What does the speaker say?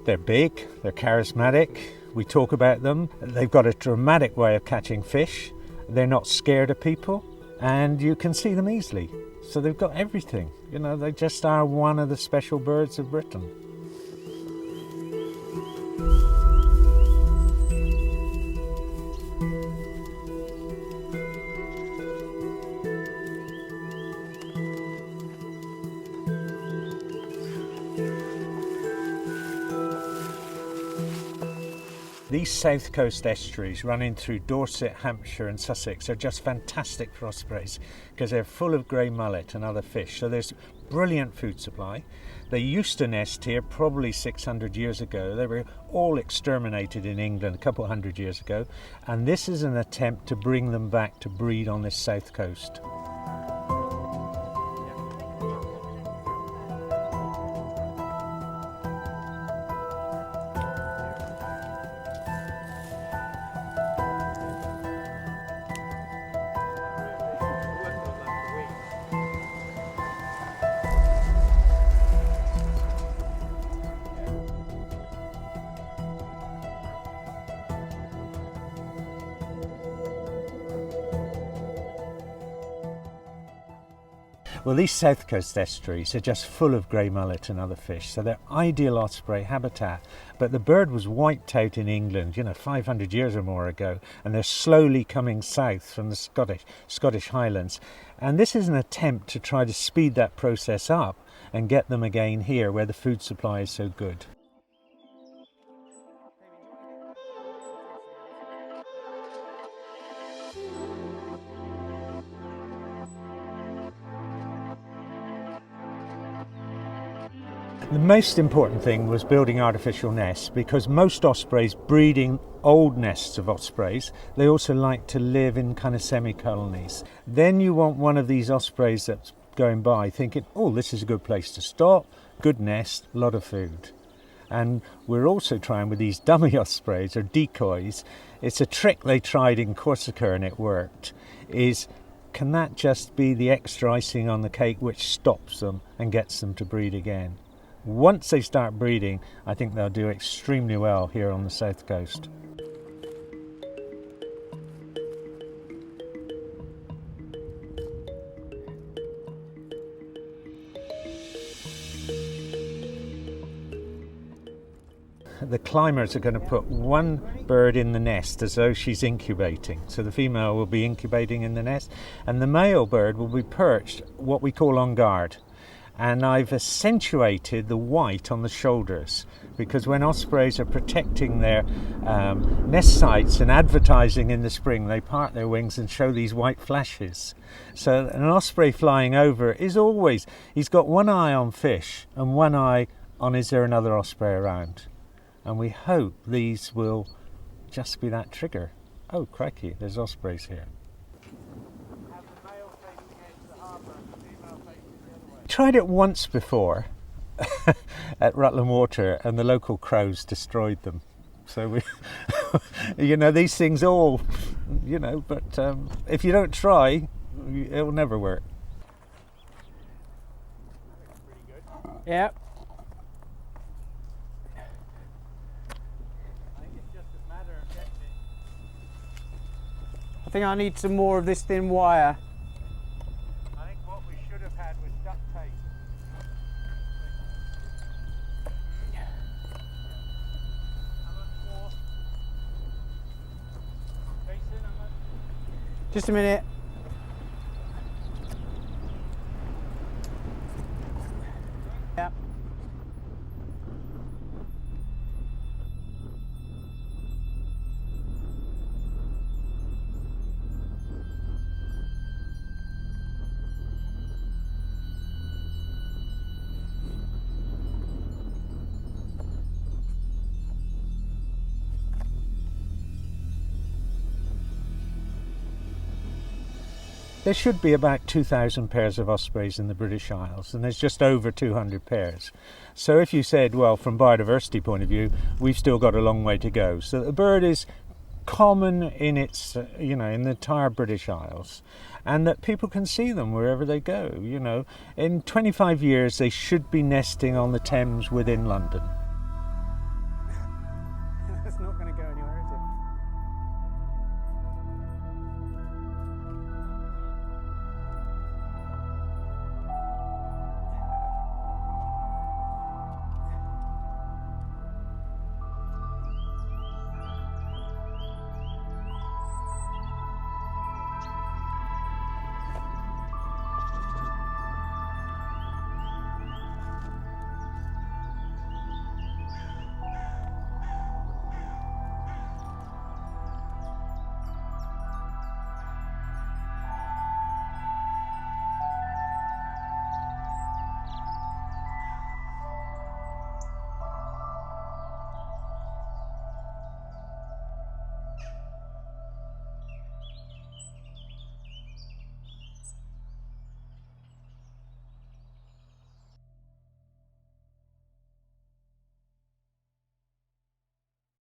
They're big, they're charismatic, we talk about them. They've got a dramatic way of catching fish. They're not scared of people, and you can see them easily. So they've got everything. You know, they just are one of the special birds of Britain. These south coast estuaries running through Dorset, Hampshire and Sussex are just fantastic for ospreys because they're full of grey mullet and other fish, so there's brilliant food supply. They used to nest here probably 600 years ago. They were all exterminated in England a couple hundred years ago, and this is an attempt to bring them back to breed on this south coast. Well, these south coast estuaries are just full of grey mullet and other fish, so they're ideal osprey habitat. But the bird was wiped out in England, 500 years or more ago, and they're slowly coming south from the Scottish Highlands. And this is an attempt to try to speed that process up and get them again here where the food supply is so good. The most important thing was building artificial nests, because most ospreys breed in old nests of ospreys. They also like to live in kind of semi-colonies. Then you want one of these ospreys that's going by thinking, oh, this is a good place to stop, good nest, a lot of food. And we're also trying with these dummy ospreys or decoys. It's a trick they tried in Corsica and it worked, is can that just be the extra icing on the cake which stops them and gets them to breed again? Once they start breeding, I think they'll do extremely well here on the south coast. The climbers are going to put one bird in the nest as though she's incubating. So the female will be incubating in the nest, and the male bird will be perched, what we call on guard. And I've accentuated the white on the shoulders, because when ospreys are protecting their nest sites and advertising in the spring, they part their wings and show these white flashes. So an osprey flying over is always, he's got one eye on fish and one eye on is there another osprey around. And we hope these will just be that trigger. Oh crikey, there's ospreys here. Tried it once before at Rutland Water, and the local crows destroyed them. So we, these things all, but if you don't try, it'll never work. Yeah. I think I need some more of this thin wire. Just a minute. Yeah. There should be about 2,000 pairs of ospreys in the British Isles, and there's just over 200 pairs. So if you said, well, from biodiversity point of view, we've still got a long way to go. So the bird is common in its, in the entire British Isles, and that people can see them wherever they go. In 25 years, they should be nesting on the Thames within London.